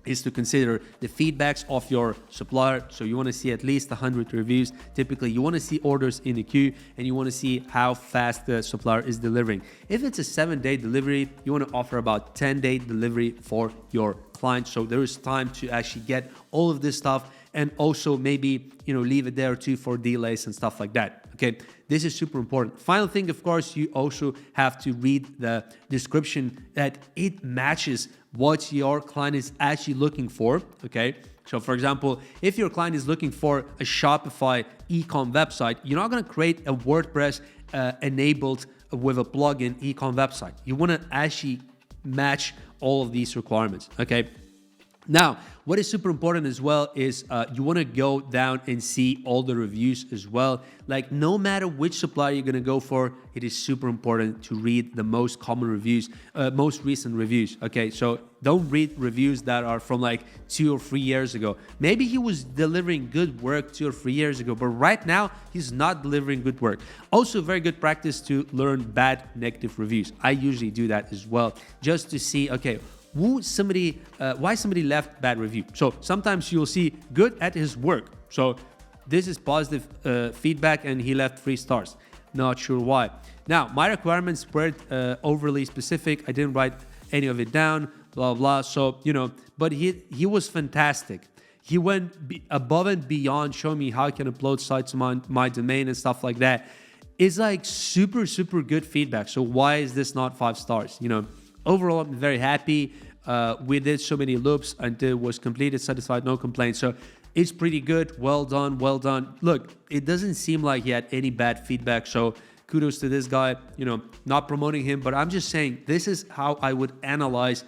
is to consider the feedbacks of your supplier. So you want to see at least 100 reviews. Typically, you want to see orders in the queue, and you want to see how fast the supplier is delivering. If it's a 7-day delivery, you want to offer about 10-day delivery for your client. So there is time to actually get all of this stuff, and also maybe leave it there too for delays and stuff like that. Okay, this is super important. Final thing, of course, you also have to read the description, that it matches what your client is actually looking for. Okay, so for example, if your client is looking for a Shopify e-com website, you're not going to create a WordPress enabled with a plugin e-com website. You want to actually match all of these requirements. Okay. Now, what is super important as well is you want to go down and see all the reviews as well. Like, no matter which supplier you're going to go for, it is super important to read the most common reviews, most recent reviews. Okay, so don't read reviews that are from like 2 or 3 years ago. Maybe he was delivering good work 2 or 3 years ago, but right now he's not delivering good work. Also, very good practice to learn bad negative reviews. I usually do that as well, just to see, okay, why somebody left bad review. So sometimes you'll see good at his work. So this is positive feedback and he left 3 stars. Not sure why. Now, my requirements weren't overly specific. I didn't write any of it down, blah, blah. So, but he was fantastic. He went above and beyond, showing me how I can upload sites on my domain and stuff like that. It's like super, super good feedback. So why is this not 5 stars? Overall, I'm very happy. We did so many loops until it was completed, satisfied, no complaints. So it's pretty good. Well done, well done. Look, it doesn't seem like he had any bad feedback. So kudos to this guy, not promoting him, but I'm just saying this is how I would analyze,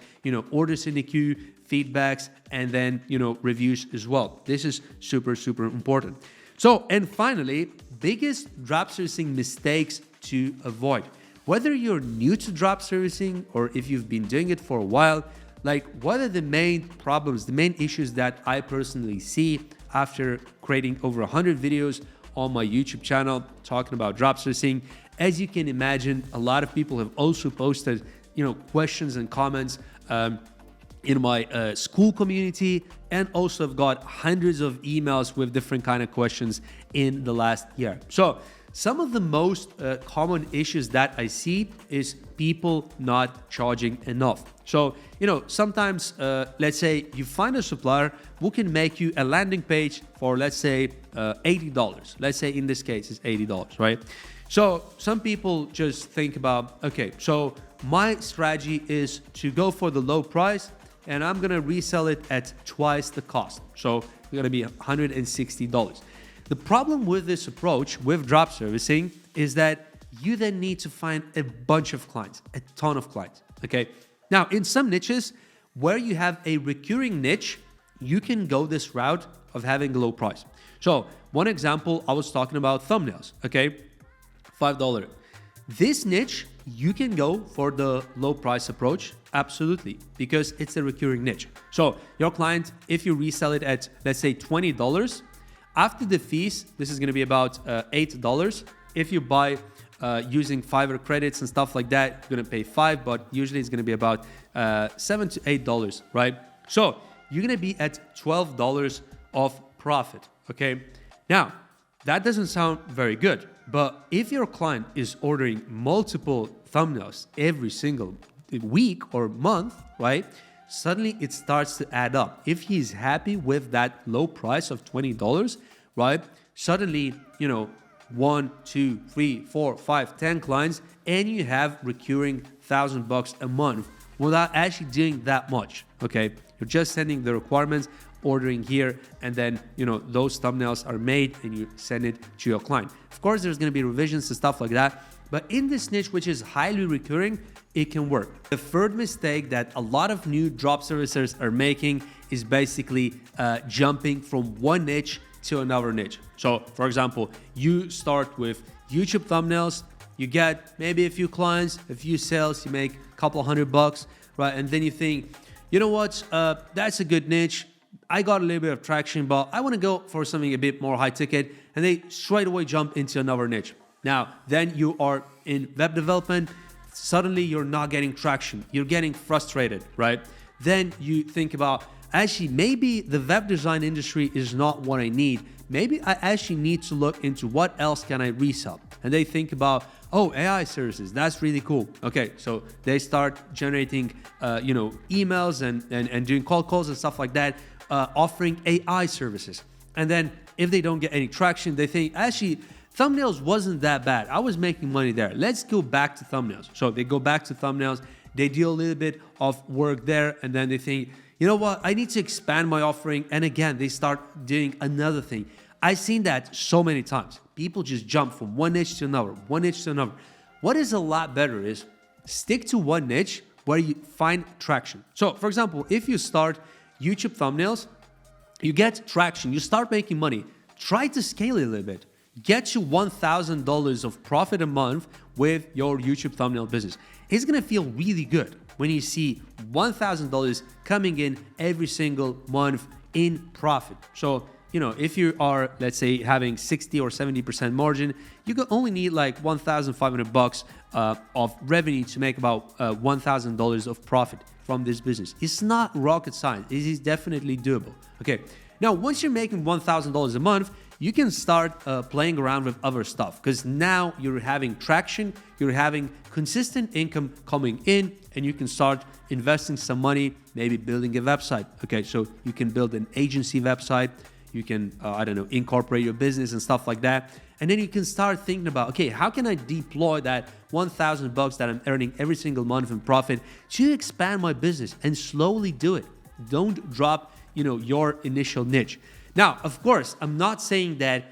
orders in the queue, feedbacks, and then, reviews as well. This is super, super important. So, and finally, biggest drop servicing mistakes to avoid. Whether you're new to drop servicing or if you've been doing it for a while, like, what are the main problems, the main issues that I personally see after creating over 100 videos on my YouTube channel talking about drop servicing? As you can imagine, a lot of people have also posted, questions and comments in my school community, and also have got hundreds of emails with different kind of questions in the last year. So some of the most common issues that I see is people not charging enough. So, sometimes, let's say you find a supplier who can make you a landing page for, let's say, $80. Let's say in this case, it's $80, right? So some people just think about, okay, so my strategy is to go for the low price and I'm going to resell it at twice the cost. So it's going to be $160. The problem with this approach with drop servicing is that you then need to find a bunch of clients, a ton of clients, okay? Now, in some niches where you have a recurring niche, you can go this route of having a low price. So one example, I was talking about thumbnails, okay? $5. This niche, you can go for the low price approach, absolutely, because it's a recurring niche. So your client, if you resell it at, let's say, $20, after the fees, this is going to be about $8. If you buy using Fiverr credits and stuff like that, you're going to pay $5, but usually it's going to be about $7 to $8, right? So you're going to be at $12 of profit, okay? Now, that doesn't sound very good, but if your client is ordering multiple thumbnails every single week or month, right? Suddenly it starts to add up. If he's happy with that low price of $20, right? Suddenly, 1, 2, 3, 4, 5, 10 clients, and you have recurring $1,000 a month without actually doing that much, okay? You're just sending the requirements, ordering here, and then, those thumbnails are made and you send it to your client. Of course, there's going to be revisions and stuff like that, but in this niche, which is highly recurring, it can work. The third mistake that a lot of new drop servicers are making is basically jumping from one niche to another niche. So, for example, you start with YouTube thumbnails, you get maybe a few clients, a few sales, you make a couple $100, right? And then you think, you know what, that's a good niche. I got a little bit of traction, but I want to go for something a bit more high ticket, and they straight away jump into another niche. Now, then you are in web development, suddenly you're not getting traction, you're getting frustrated, right? Then you think about, actually, maybe the web design industry is not what I need. Maybe I actually need to look into what else can I resell. And they think about, oh, AI services, that's really cool. Okay, so they start generating, emails and doing cold calls and stuff like that, offering AI services. And then if they don't get any traction, they think, actually, thumbnails wasn't that bad. I was making money there. Let's go back to thumbnails. So they go back to thumbnails, they do a little bit of work there, and then they think, you know what, I need to expand my offering. And again, they start doing another thing. I've seen that so many times. People just jump from one niche to another, one niche to another. What is a lot better is stick to one niche where you find traction. So for example, if you start YouTube thumbnails, you get traction, you start making money. Try to scale it a little bit. Get you $1,000 of profit a month with your YouTube thumbnail business. It's gonna feel really good when you see $1,000 coming in every single month in profit. So, if you are, let's say, having 60 or 70% margin, you only need like $1,500 of revenue to make about $1,000 of profit from this business. It's not rocket science. It is definitely doable. Okay. Now, once you're making $1,000 a month, you can start playing around with other stuff, because now you're having traction, you're having consistent income coming in, and you can start investing some money, maybe building a website. Okay, so you can build an agency website, you can, incorporate your business and stuff like that. And then you can start thinking about, okay, how can I deploy that $1,000 that I'm earning every single month in profit to expand my business, and slowly do it. Don't drop, your initial niche. Now, of course, I'm not saying that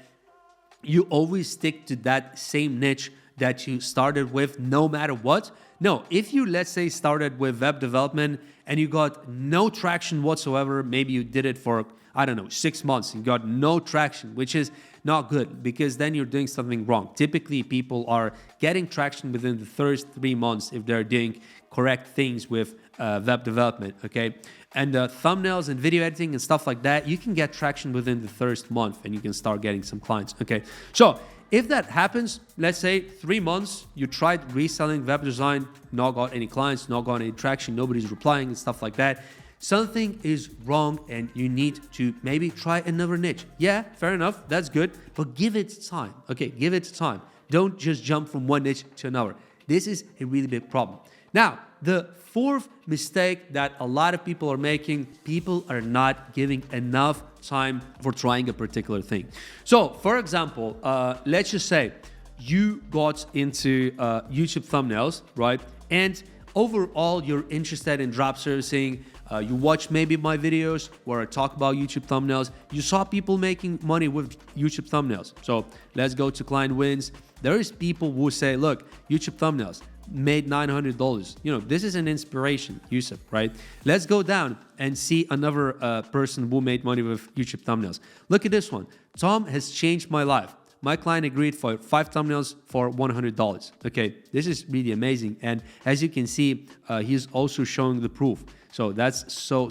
you always stick to that same niche that you started with no matter what. No, if you, let's say, started with web development and you got no traction whatsoever, maybe you did it for, 6 months, and got no traction, which is not good, because then you're doing something wrong. Typically, people are getting traction within the first 3 months if they're doing correct things with web development, okay? And thumbnails and video editing and stuff like that, you can get traction within the first month and you can start getting some clients, okay? So if that happens, let's say 3 months, you tried reselling web design, not got any clients, not got any traction, nobody's replying and stuff like that, something is wrong and you need to maybe try another niche. Yeah, fair enough, that's good, but give it time, okay? Give it time. Don't just jump from one niche to another. This is a really big problem. Now, the fourth mistake that a lot of people are making, people are not giving enough time for trying a particular thing. So, for example, let's just say you got into YouTube thumbnails, right? And overall, you're interested in drop servicing. You watch maybe my videos where I talk about YouTube thumbnails. You saw people making money with YouTube thumbnails. So let's go to client wins. There is people who say, look, YouTube thumbnails made $900. This is an inspiration, Yusuf, right? Let's go down and see another person who made money with YouTube thumbnails. Look at this one. Tom has changed my life. My client agreed for 5 thumbnails for $100. Okay, this is really amazing. And as you can see, he's also showing the proof. So that's so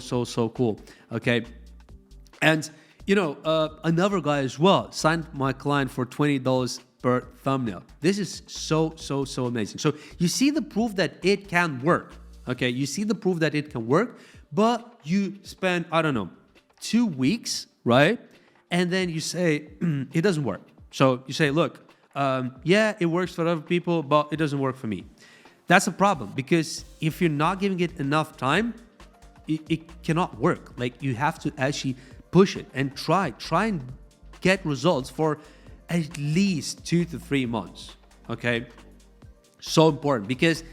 cool. Okay. And, another guy as well signed my client for $20 per thumbnail. This is so amazing. So you see the proof that it can work. Okay. You see the proof that it can work, but you spend, 2 weeks, right? And then you say, it doesn't work. So you say, look, yeah, it works for other people, but it doesn't work for me. That's a problem, because if you're not giving it enough time, it cannot work. Like, you have to actually push it and try and get results for at least 2 to 3 months. Okay, so important, because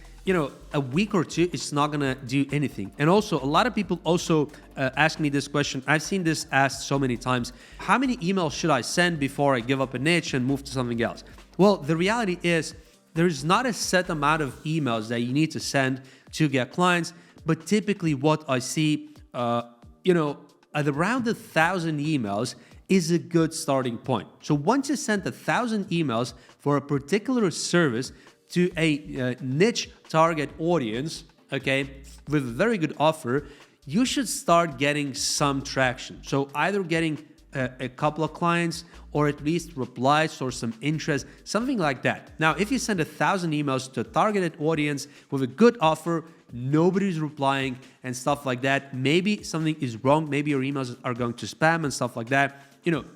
a week or two, it's not gonna do anything. And also, a lot of people also ask me this question. I've seen this asked so many times. How many emails should I send before I give up a niche and move to something else? Well, the reality is there's not a set amount of emails that you need to send to get clients. But typically what I see, at around 1,000 emails is a good starting point. So once you send 1,000 emails for a particular service to a niche target audience, okay, with a very good offer, you should start getting some traction. So either getting a couple of clients, or at least replies or some interest, something like that. Now, if you send 1,000 emails to a targeted audience with a good offer, nobody's replying and stuff like that, maybe something is wrong. Maybe your emails are going to spam and stuff like that.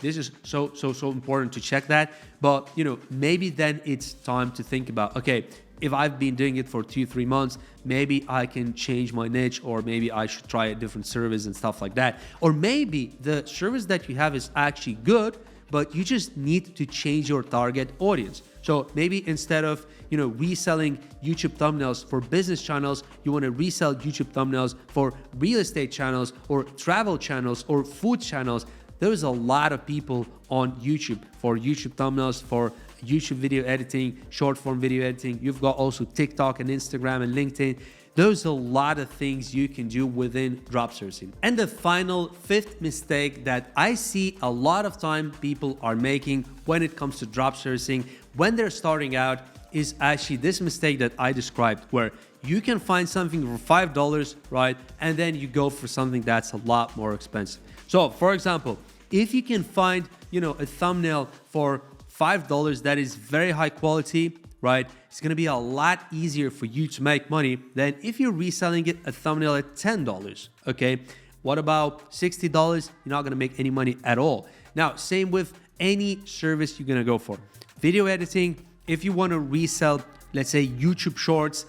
This is so important to check that. But, maybe then it's time to think about, okay, if I've been doing it for 2-3 months, maybe I can change my niche, or maybe I should try a different service and stuff like that. Or maybe the service that you have is actually good, but you just need to change your target audience. So maybe instead of, reselling YouTube thumbnails for business channels, you want to resell YouTube thumbnails for real estate channels, or travel channels, or food channels. There's a lot of people on YouTube for YouTube thumbnails, for YouTube video editing, short form video editing. You've got also TikTok and Instagram and LinkedIn. there's a lot of things you can do within drop servicing. And the final fifth mistake that I see a lot of time people are making when it comes to drop servicing when they're starting out is actually this mistake that I described, where you can find something for $5, right? And then you go for something that's a lot more expensive. So for example, if you can find, a thumbnail for $5 that is very high quality, right? It's gonna be a lot easier for you to make money than if you're reselling a thumbnail at $10, okay? What about $60? You're not gonna make any money at all. Now, same with any service you're gonna go for. Video editing, if you wanna resell, let's say YouTube Shorts,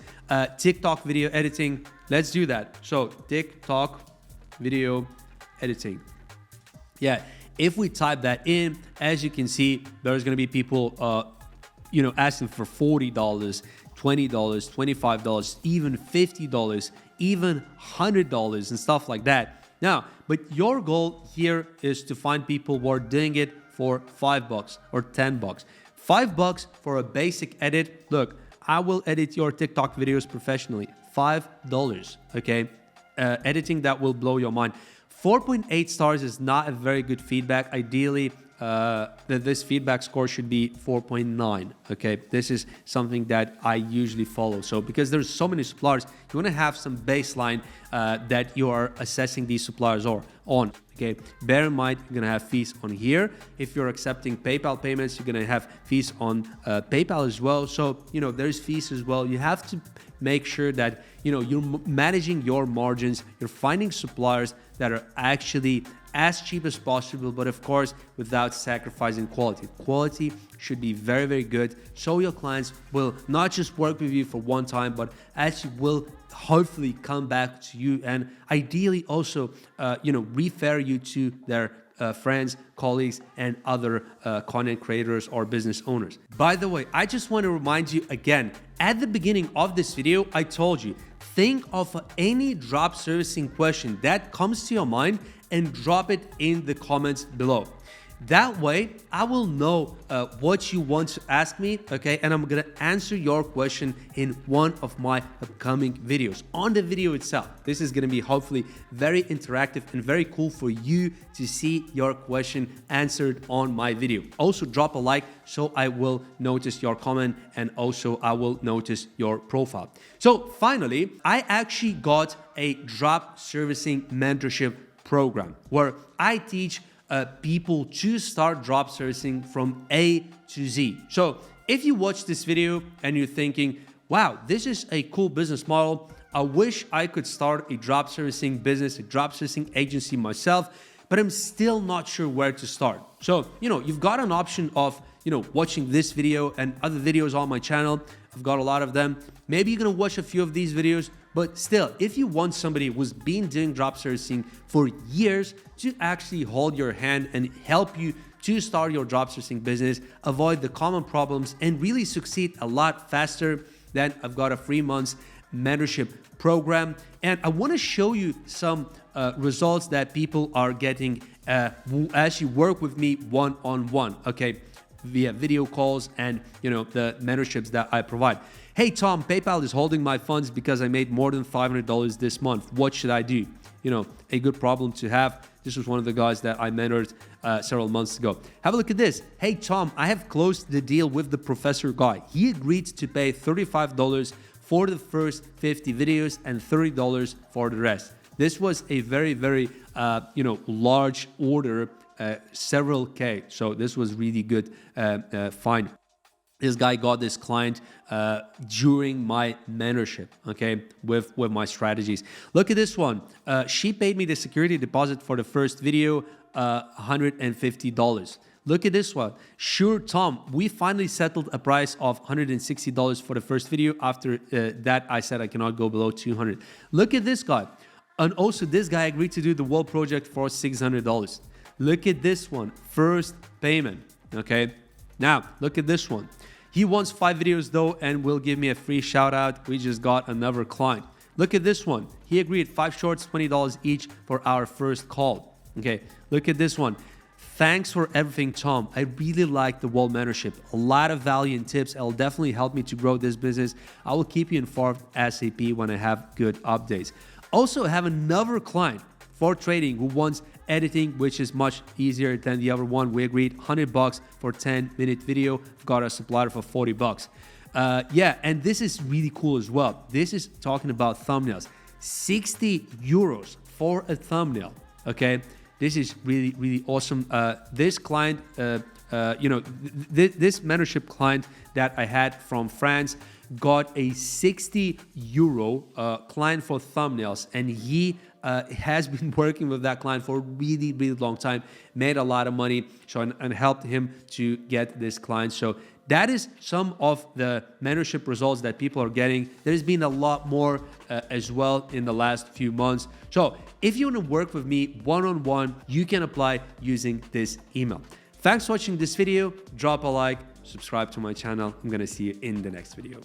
TikTok video editing, let's do that. So TikTok video editing. Yeah, if we type that in, as you can see, there's gonna be people asking for $40, $20, $25, even $50, even $100 and stuff like that. Now, but your goal here is to find people who are doing it for $5 or $10. $5 for a basic edit. Look, I will edit your TikTok videos professionally. $5, okay? Editing that will blow your mind. 4.8 stars is not a very good feedback. Ideally, this feedback score should be 4.9. Okay, this is something that I usually follow. So because there's so many suppliers, you want to have some baseline that you are assessing these suppliers on. Okay, bear in mind you're gonna have fees on here. If you're accepting PayPal payments, you're gonna have fees on PayPal as well. So there's fees as well. You have to make sure that you're managing your margins. You're finding suppliers that are actually as cheap as possible, but of course without sacrificing quality. Quality should be very, very good, so your clients will not just work with you for one time, but actually will hopefully come back to you and ideally also refer you to their friends, colleagues, and other content creators or business owners. By the way, I just want to remind you again, at the beginning of this video, I told you, think of any drop servicing question that comes to your mind and drop it in the comments below. That way, I will know what you want to ask me, okay? And I'm gonna answer your question in one of my upcoming videos. On the video itself, this is gonna be hopefully very interactive and very cool for you to see your question answered on my video. Also, drop a like so I will notice your comment and also I will notice your profile. So finally, I actually got a drop servicing mentorship program where I teach people to start drop servicing from A to Z. So if you watch this video and you're thinking, wow, this is a cool business model, I wish I could start a drop servicing business, a drop servicing agency myself, but I'm still not sure where to start. So, you've got an option of, watching this video and other videos on my channel. I've got a lot of them. Maybe you're gonna watch a few of these videos, but still, if you want somebody who's been doing drop servicing for years to actually hold your hand and help you to start your drop servicing business, avoid the common problems, and really succeed a lot faster, then I've got a 3 months mentorship program. And I want to show you some results that people are getting who actually work with me one-on-one, okay, via video calls and the mentorships that I provide. Hey Tom, PayPal is holding my funds because I made more than $500 this month. What should I do? A good problem to have. This was one of the guys that I mentored several months ago. Have a look at this. Hey Tom, I have closed the deal with the professor guy. He agreed to pay $35 for the first 50 videos and $30 for the rest. This was a very, very large order, several K. So this was really good find. This guy got this client during my mentorship, okay, with my strategies. Look at this one. She paid me the security deposit for the first video, $150. Look at this one. Sure, Tom, we finally settled a price of $160 for the first video. After that, I said I cannot go below $200. Look at this guy. And also, this guy agreed to do the wall project for $600. Look at this one. First payment, okay? Now, look at this one. He wants 5 videos though and will give me a free shout out. We just got another client. Look at this one. He agreed 5 shorts, $20 each for our first call. Okay, look at this one. Thanks for everything, Tom. I really like the Wall Mentorship. A lot of value and tips. It'll definitely help me to grow this business. I will keep you informed ASAP when I have good updates. Also, I have another client for trading who wants editing, which is much easier than the other one. We agreed $100 for 10-minute video. Got a supplier for $40. Yeah, and this is really cool as well. This is talking about thumbnails. 60 euros for a thumbnail. Okay. This is really, really awesome. This client, this mentorship client that I had from France got a 60 euro client for thumbnails, and he has been working with that client for a really, really long time, made a lot of money, and helped him to get this client. So that is some of the mentorship results that people are getting. There's been a lot more as well in the last few months. So if you want to work with me one-on-one, you can apply using this email. Thanks for watching this video. Drop a like, subscribe to my channel. I'm going to see you in the next video.